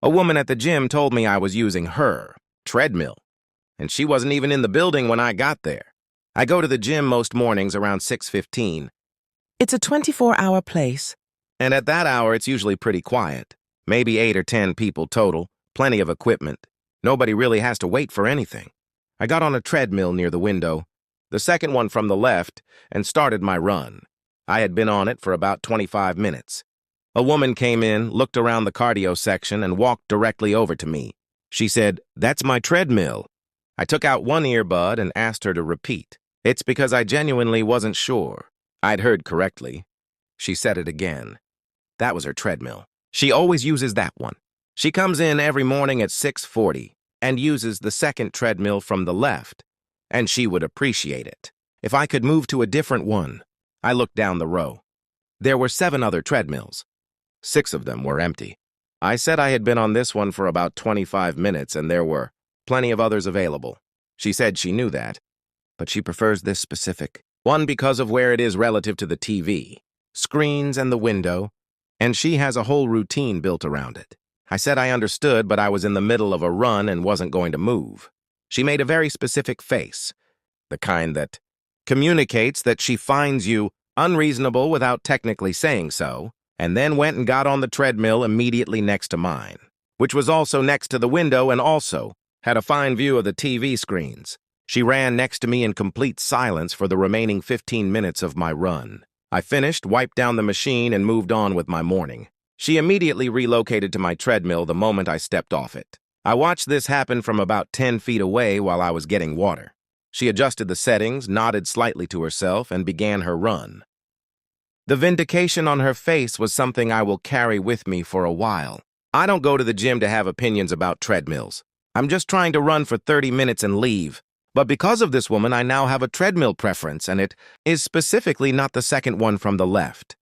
A woman at the gym told me I was using her treadmill, and she wasn't even in the building when I got there. I go to the gym most mornings around 6:15. It's a 24-hour place. And at that hour, it's usually pretty quiet. Maybe 8 or 10 people total, plenty of equipment. Nobody really has to wait for anything. I got on a treadmill near the window, the second one from the left, and started my run. I had been on it for about 25 minutes. A woman came in, looked around the cardio section, and walked directly over to me. She said, "That's my treadmill." I took out one earbud and asked her to repeat. It's because I genuinely wasn't sure. I'd heard correctly. She said it again. That was her treadmill. She always uses that one. She comes in every morning at 6:40 and uses the second treadmill from the left, and she would appreciate it. If I could move to a different one. I looked down the row. There were 7 other treadmills. 6 of them were empty. I said I had been on this one for about 25 minutes and there were plenty of others available. She said she knew that, but she prefers this specific one because of where it is relative to the TV, screens, and the window, and she has a whole routine built around it. I said I understood, but I was in the middle of a run and wasn't going to move. She made a very specific face, the kind that communicates that she finds you unreasonable without technically saying so, and then went and got on the treadmill immediately next to mine, which was also next to the window and also had a fine view of the TV screens. She ran next to me in complete silence for the remaining 15 minutes of my run. I finished, wiped down the machine, and moved on with my morning. She immediately relocated to my treadmill the moment I stepped off it. I watched this happen from about 10 feet away while I was getting water. She adjusted the settings, nodded slightly to herself, and began her run. The vindication on her face was something I will carry with me for a while. I don't go to the gym to have opinions about treadmills. I'm just trying to run for 30 minutes and leave. But because of this woman, I now have a treadmill preference, and it is specifically not the second one from the left.